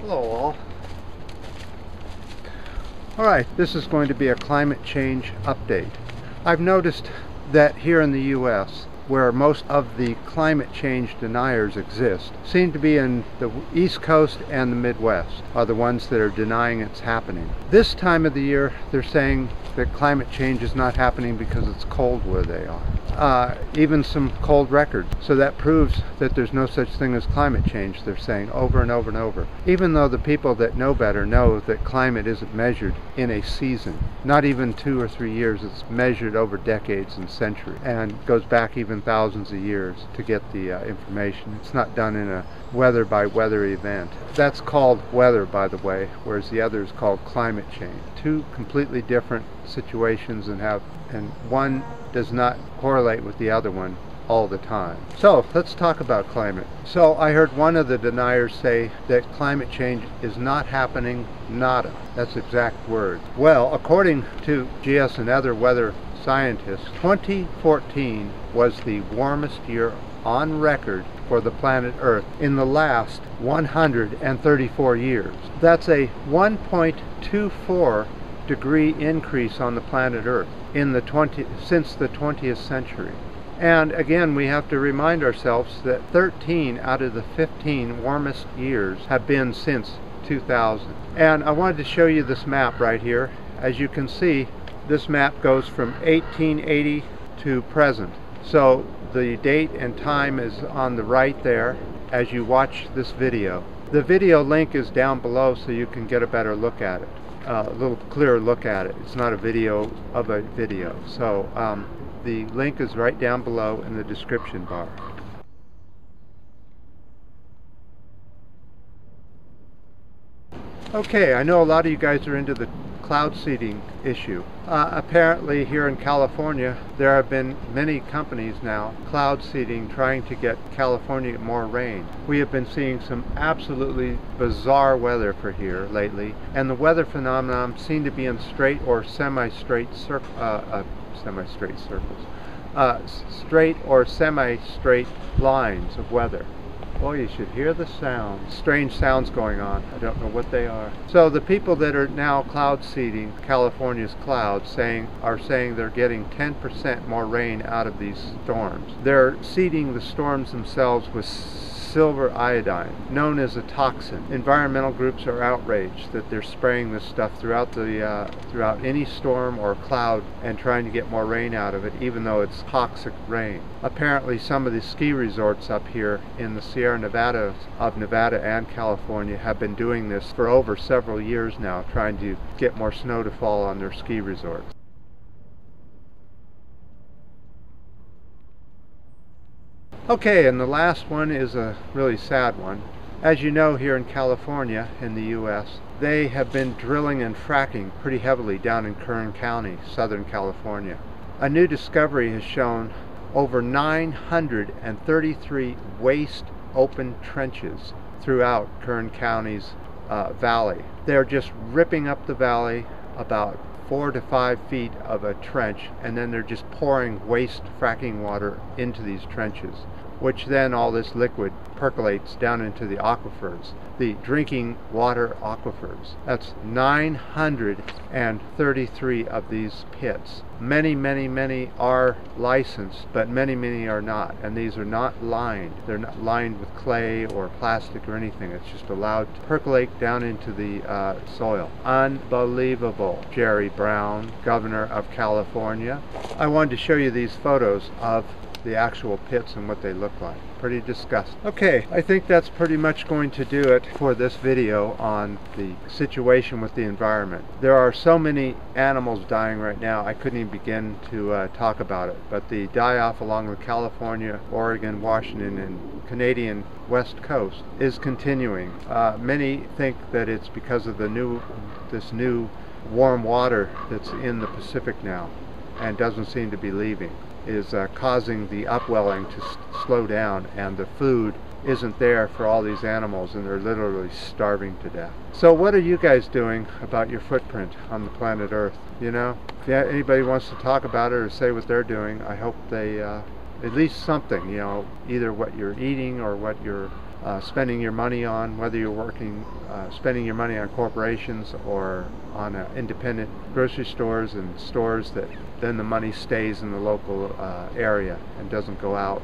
Hello all. Alright, this is going to be a climate change update. I've noticed that here in the US, where most of the climate change deniers exist, seem to be in the East Coast and the Midwest, are the ones that are denying it's happening. This time of the year, they're saying that climate change is not happening because it's cold where they are. Even some cold records. So that proves that there's no such thing as climate change, they're saying over and over and over. Even though the people that know better know that climate isn't measured in a season. Not even 2 or 3 years, it's measured over decades and centuries, and goes back even thousands of years to get the information. It's not done in a weather by weather event. That's called weather, by the way, whereas the other is called climate change. Two completely different situations, and one does not correlate with the other one all the time. So let's talk about climate. So I heard one of the deniers say that climate change is not happening, nada. That's exact word. Well, according to GS and other weather scientists, 2014 was the warmest year on record for the planet Earth in the last 134 years. That's a 1.24 degree increase on the planet Earth since the 20th century. And again, we have to remind ourselves that 13 out of the 15 warmest years have been since 2000. And I wanted to show you this map right here. As you can see, this map goes from 1880 to present. So the date and time is on the right there as you watch this video. The video link is down below so you can get a better look at it. A little clearer look at it. It's not a video of a video. So the link is right down below in the description bar. Okay, I know a lot of you guys are into the cloud seeding issue. Apparently here in California there have been many companies now cloud seeding, trying to get California more rain. We have been seeing some absolutely bizarre weather for here lately, and the weather phenomenon seem to be in straight or semi-straight straight or semi-straight lines of weather. Boy, you should hear the sounds. Strange sounds going on. I don't know what they are. So the people that are now cloud seeding California's clouds are saying they're getting 10% more rain out of these storms. They're seeding the storms themselves with silver iodine, known as a toxin. Environmental groups are outraged that they're spraying this stuff throughout any storm or cloud and trying to get more rain out of it, even though it's toxic rain. Apparently some of the ski resorts up here in the Sierra Nevada of Nevada and California have been doing this for over several years now, trying to get more snow to fall on their ski resorts. Okay, and the last one is a really sad one. As you know, here in California, in the US, they have been drilling and fracking pretty heavily down in Kern County, Southern California. A new discovery has shown over 933 waste open trenches throughout Kern County's valley. They're just ripping up the valley about 4 to 5 feet of a trench, and then they're just pouring waste fracking water into these trenches, which then all this liquid percolates down into the aquifers, the drinking water aquifers. That's 933 of these pits. Many are licensed, but many are not. And these are not lined. They're not lined with clay or plastic or anything. It's just allowed to percolate down into the soil. Unbelievable. Jerry Brown, Governor of California. I wanted to show you these photos of the actual pits and what they look like. Pretty disgusting. Okay, I think that's pretty much going to do it for this video on the situation with the environment. There are so many animals dying right now, I couldn't even begin to talk about it. But the die-off along the California, Oregon, Washington, and Canadian West Coast is continuing. Many think that it's because of this new warm water that's in the Pacific now and doesn't seem to be leaving, is causing the upwelling to slow down, and the food isn't there for all these animals, and they're literally starving to death. So what are you guys doing about your footprint on the planet Earth? You know, if anybody wants to talk about it or say what they're doing, I hope they at least something, you know, either what you're eating or what you're spending your money on, whether you're working, spending your money on corporations or on independent grocery stores and stores that then the money stays in the local area and doesn't go out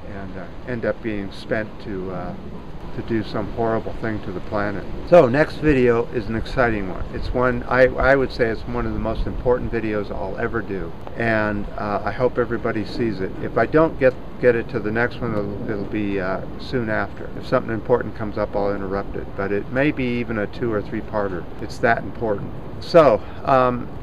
and end up being spent to do some horrible thing to the planet. So next video is an exciting one. It's one, I would say it's one of the most important videos I'll ever do, and I hope everybody sees it. If I don't get it to the next one, it'll be soon after. If something important comes up, I'll interrupt it, but it may be even a 2 or 3-parter. It's that important. So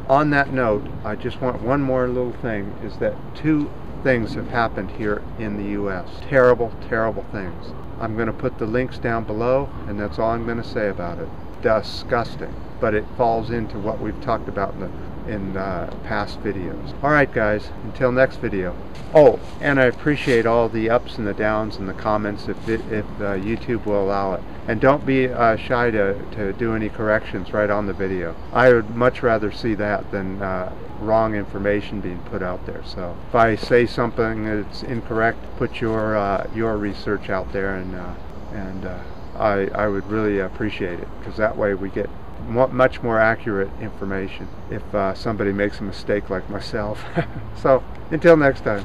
on that note, I just want one more little thing, is that 2 things have happened here in the US. Terrible, terrible things. I'm going to put the links down below, and that's all I'm going to say about it. Disgusting, but it falls into what we've talked about in past videos. Alright guys, until next video. Oh, and I appreciate all the ups and the downs and the comments if YouTube will allow it. And don't be shy to do any corrections right on the video. I would much rather see that than wrong information being put out there. So if I say something that's incorrect, put your research out there, and I would really appreciate it, because that way we get much more accurate information if somebody makes a mistake like myself. So until next time.